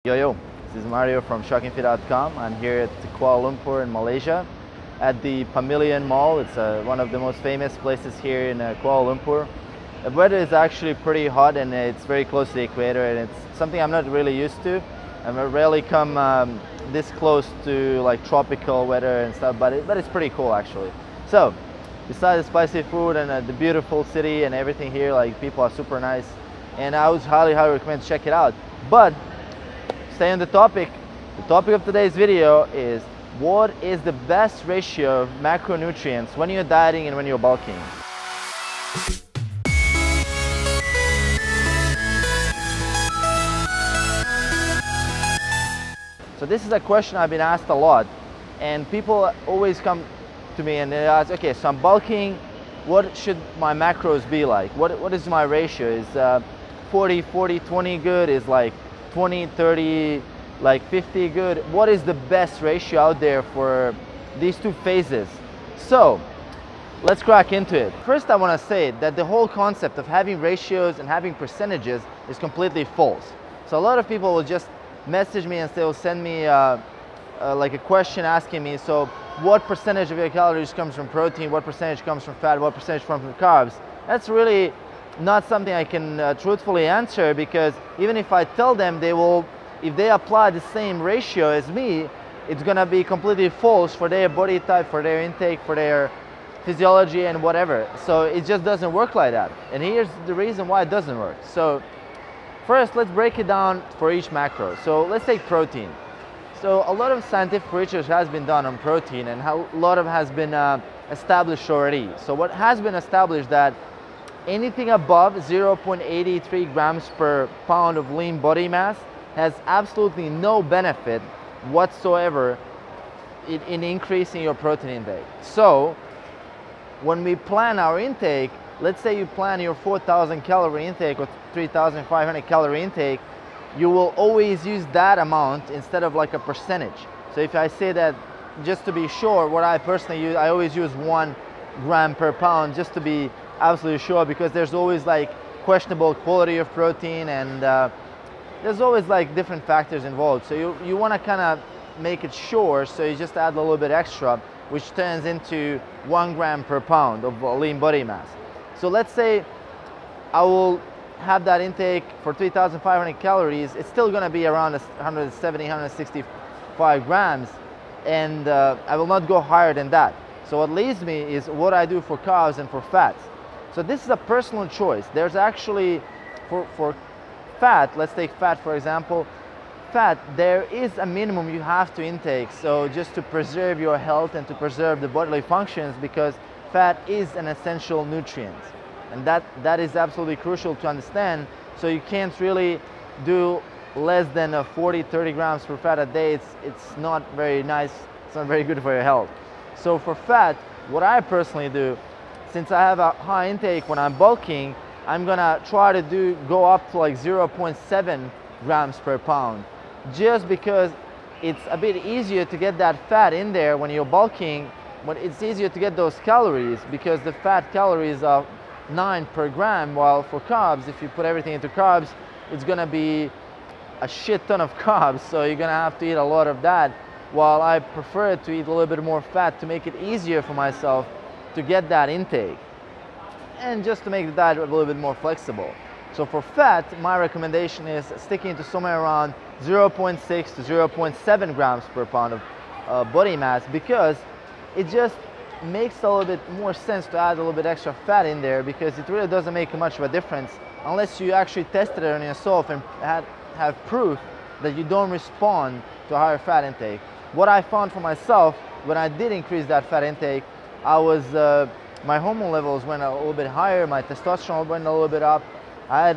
Yo, this is Mario from shockingfit.com. I'm here at Kuala Lumpur in Malaysia at the Pavilion Mall. It's one of the most famous places here in Kuala Lumpur. The weather is actually pretty hot and it's very close to the equator, and it's something I'm not really used to. I rarely come this close to like tropical weather and stuff, but it's pretty cool actually. So besides the spicy food and the beautiful city and everything here, like people are super nice, and I would highly recommend to check it out. But stay on the topic. The topic of today's video is what is the best ratio of macronutrients when you're dieting and when you're bulking. So this is a question I've been asked a lot, and people always come to me and they ask, okay, so I'm bulking, what should my macros be like? What is my ratio? Is 40, 40, 20 good? Is like 20, 30, like 50 good? What is the best ratio out there for these two phases? So let's crack into it. First, I want to say that the whole concept of having ratios and having percentages is completely false. So a lot of people will just message me and they'll send me like a question asking me, so what percentage of your calories comes from protein, what percentage comes from fat, what percentage comes from carbs? That's really not something I can truthfully answer, because even if I tell them, they will, if they apply the same ratio as me, it's gonna be completely false for their body type, for their intake, for their physiology and whatever. So it just doesn't work like that. And here's the reason why it doesn't work. So first, let's break it down for each macro. So let's take protein. So a lot of scientific research has been done on protein, and a lot of has been established already. So what has been established that anything above 0.83 grams per pound of lean body mass has absolutely no benefit whatsoever in increasing your protein intake. So when we plan our intake, let's say you plan your 4,000 calorie intake or 3,500 calorie intake, you will always use that amount instead of like a percentage. So if I say that, just to be sure, what I personally use, I always use 1 gram per pound just to be absolutely sure, because there's always like questionable quality of protein, and there's always like different factors involved. So you want to kind of make it sure, so you just add a little bit extra, which turns into 1 gram per pound of lean body mass. So let's say I will have that intake for 3,500 calories. It's still going to be around 170, 165 grams, and I will not go higher than that. So what leaves me is what I do for carbs and for fats. So this is a personal choice. There's actually, for fat, let's take fat for example, fat, there is a minimum you have to intake, so just to preserve your health and to preserve the bodily functions, because fat is an essential nutrient, and that is absolutely crucial to understand. So you can't really do less than 40-30 grams per fat a day. It's not very nice, it's not very good for your health. So for fat, what I personally do, since I have a high intake when I'm bulking, I'm gonna try to go up to like 0.7 grams per pound, just because it's a bit easier to get that fat in there when you're bulking. But it's easier to get those calories because the fat calories are 9 per gram, while for carbs, if you put everything into carbs, it's gonna be a shit ton of carbs, so you're gonna have to eat a lot of that, while I prefer to eat a little bit more fat to make it easier for myself to get that intake, and just to make the diet a little bit more flexible. So for fat, my recommendation is sticking to somewhere around 0.6 to 0.7 grams per pound of body mass, because it just makes a little bit more sense to add a little bit extra fat in there, because it really doesn't make much of a difference unless you actually tested it on yourself and have proof that you don't respond to a higher fat intake. What I found for myself, when I did increase that fat intake, my hormone levels went a little bit higher, my testosterone went a little bit up. I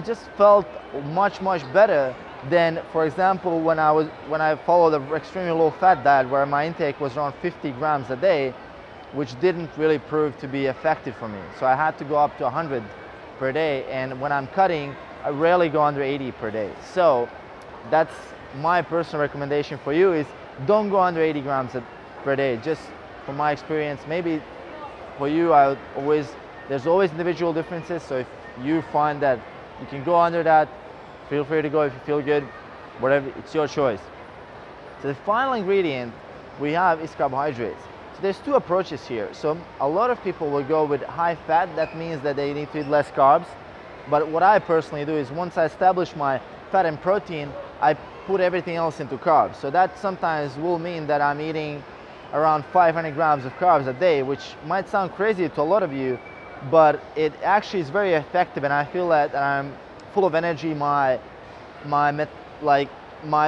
just felt much better than, for example, when I followed an extremely low fat diet where my intake was around 50 grams a day, which didn't really prove to be effective for me. So I had to go up to 100 per day, and when I'm cutting, I rarely go under 80 per day. So that's my personal recommendation for you, is don't go under 80 grams per day. Just from my experience, maybe for you, there's always individual differences. So if you find that you can go under that, Feel free to go if you feel good, whatever, it's your choice. So the final ingredient we have is carbohydrates. So there's two approaches here. So a lot of people will go with high fat. That means that they need to eat less carbs. But what I personally do is once I establish my fat and protein, I put everything else into carbs. So that sometimes will mean that I'm eating around 500 grams of carbs a day, which might sound crazy to a lot of you, but it actually is very effective, and I feel that I'm full of energy. My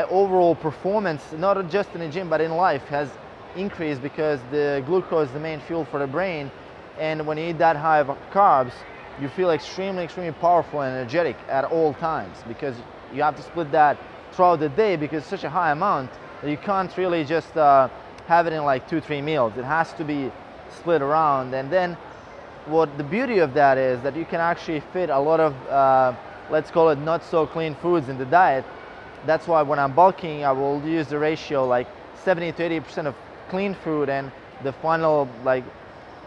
overall performance, not just in the gym but in life, has increased because the glucose is the main fuel for the brain, and when you eat that high of carbs, you feel extremely powerful and energetic at all times, because you have to split that throughout the day because it's such a high amount that you can't really just have it in like 2-3 meals. It has to be split around. And then what the beauty of that is that you can actually fit a lot of let's call it not so clean foods in the diet. That's why when I'm bulking, I will use the ratio like 70 to 80% of clean food, and the final like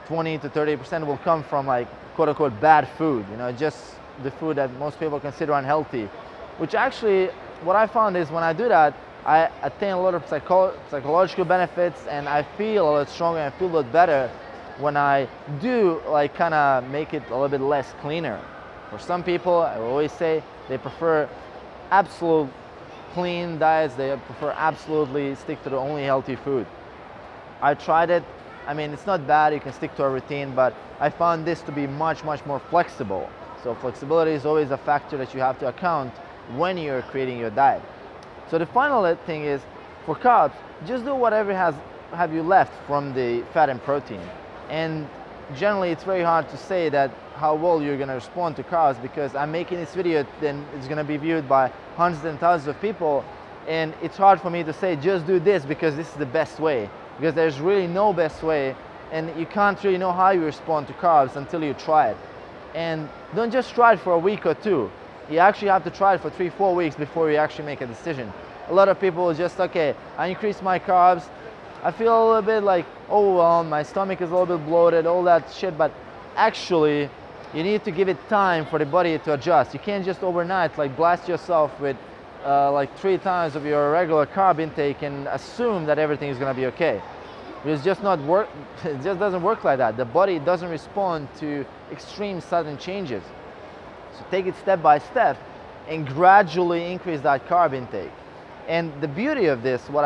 20 to 30% will come from like quote unquote bad food, you know, just the food that most people consider unhealthy. Which actually, what I found is when I do that, I attain a lot of psychological benefits, and I feel a lot stronger and I feel a lot better when I do like kind of make it a little bit less cleaner. For some people, I will always say they prefer absolute clean diets. They prefer absolutely stick to the only healthy food. I tried it. I mean, it's not bad. You can stick to a routine, but I found this to be much more flexible. So flexibility is always a factor that you have to account when you're creating your diet. So the final thing is, for carbs, just do whatever have you left from the fat and protein. And generally, it's very hard to say that how well you're going to respond to carbs, because I'm making this video, then it's going to be viewed by hundreds and thousands of people, and it's hard for me to say just do this because this is the best way, because there's really no best way, and you can't really know how you respond to carbs until you try it. And don't just try it for a week or two. You actually have to try it for 3-4 weeks before you actually make a decision. A lot of people will just, okay, I increase my carbs, I feel a little bit like overwhelmed, my stomach is a little bit bloated, all that shit, but actually you need to give it time for the body to adjust. You can't just overnight like blast yourself with like 3 times of your regular carb intake and assume that everything is going to be okay. It's just not work. It just doesn't work like that. The body doesn't respond to extreme sudden changes. So take it step by step and gradually increase that carb intake. And the beauty of this, what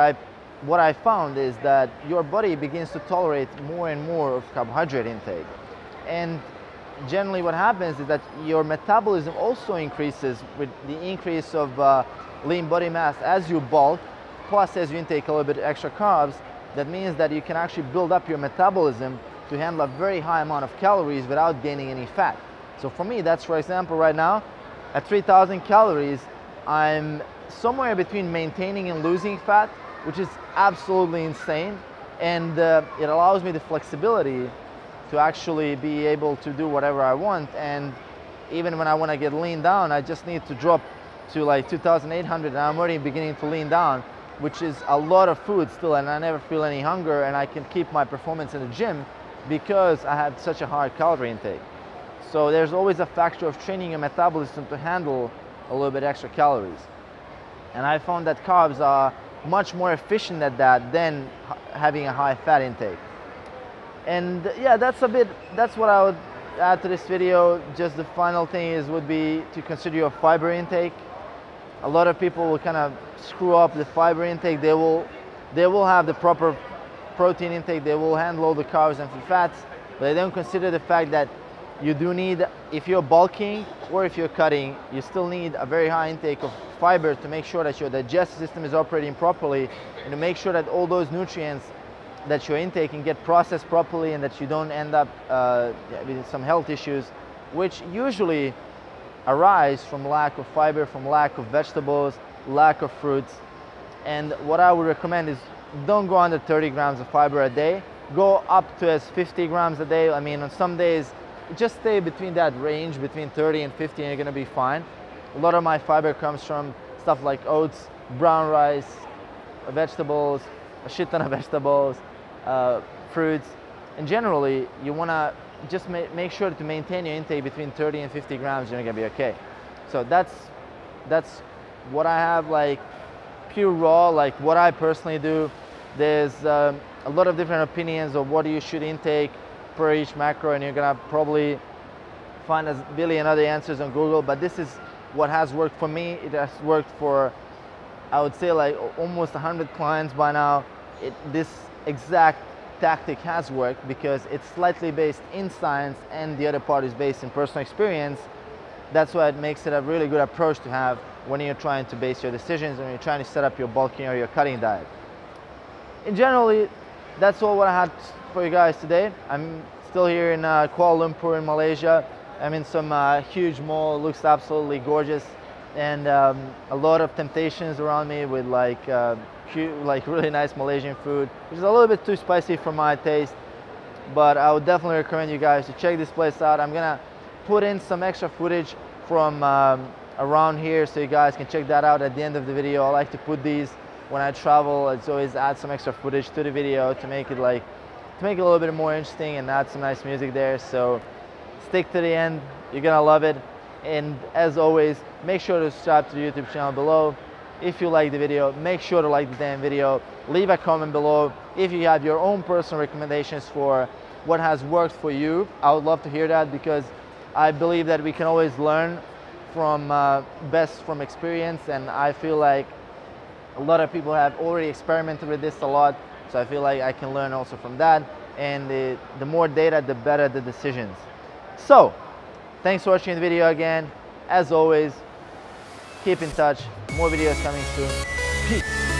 I found is that your body begins to tolerate more and more of carbohydrate intake. And generally what happens is that your metabolism also increases with the increase of lean body mass as you bulk, plus as you intake a little bit extra carbs. That means that you can actually build up your metabolism to handle a very high amount of calories without gaining any fat. So for me, that's, for example, right now, at 3,000 calories, I'm somewhere between maintaining and losing fat, which is absolutely insane. And it allows me the flexibility to actually be able to do whatever I want. And even when I want to get lean down, I just need to drop to like 2,800 and I'm already beginning to lean down, which is a lot of food still, and I never feel any hunger, and I can keep my performance in the gym because I have such a high calorie intake. So there's always a factor of training your metabolism to handle a little bit extra calories. And I found that carbs are much more efficient at that than having a high fat intake. And yeah, that's what I would add to this video. Just the final thing would be to consider your fiber intake. A lot of people will kind of screw up the fiber intake. They will have the proper protein intake. They will handle all the carbs and fats, but they don't consider the fact that you do need, if you're bulking or if you're cutting, you still need a very high intake of fiber to make sure that your digestive system is operating properly, and to make sure that all those nutrients that you're intaking get processed properly, and that you don't end up with some health issues, which usually arise from lack of fiber, from lack of vegetables, lack of fruits. And what I would recommend is don't go under 30 grams of fiber a day. Go up to as 50 grams a day. I mean, on some days, just stay between that range, between 30 and 50, and you're gonna be fine. A lot of my fiber comes from stuff like oats, brown rice, vegetables, a shit ton of vegetables, fruits. And generally, you wanna just make sure to maintain your intake between 30 and 50 grams, you're gonna be okay. So that's that's what I have, like pure raw, like what I personally do. There's a lot of different opinions of what you should intake per each macro, and you're gonna probably find a billion other answers on Google, but this is what has worked for me. It has worked for, I would say, like almost 100 clients by now. This exact tactic has worked because it's slightly based in science and the other part is based in personal experience. That's why it makes it a really good approach to have when you're trying to base your decisions, when you're trying to set up your bulking or your cutting diet. In generally, that's all what I had for you guys today. I'm still here in Kuala Lumpur in Malaysia. I'm in some huge mall, looks absolutely gorgeous, and a lot of temptations around me with like like really nice Malaysian food, which is a little bit too spicy for my taste, but I would definitely recommend you guys to check this place out. I'm gonna put in some extra footage from around here so you guys can check that out at the end of the video. I like to put these when I travel. It's always add some extra footage to the video to make it like a little bit more interesting and add some nice music there. So stick to the end, you're gonna love it. And as always, make sure to subscribe to the YouTube channel below. If you like the video, make sure to like the damn video. Leave a comment below if you have your own personal recommendations for what has worked for you. I would love to hear that, because I believe that we can always learn from best from experience, and I feel like a lot of people have already experimented with this a lot, so I feel like I can learn also from that, and the more data, the better the decisions. So thanks for watching the video again. As always, keep in touch, more videos coming soon. Peace.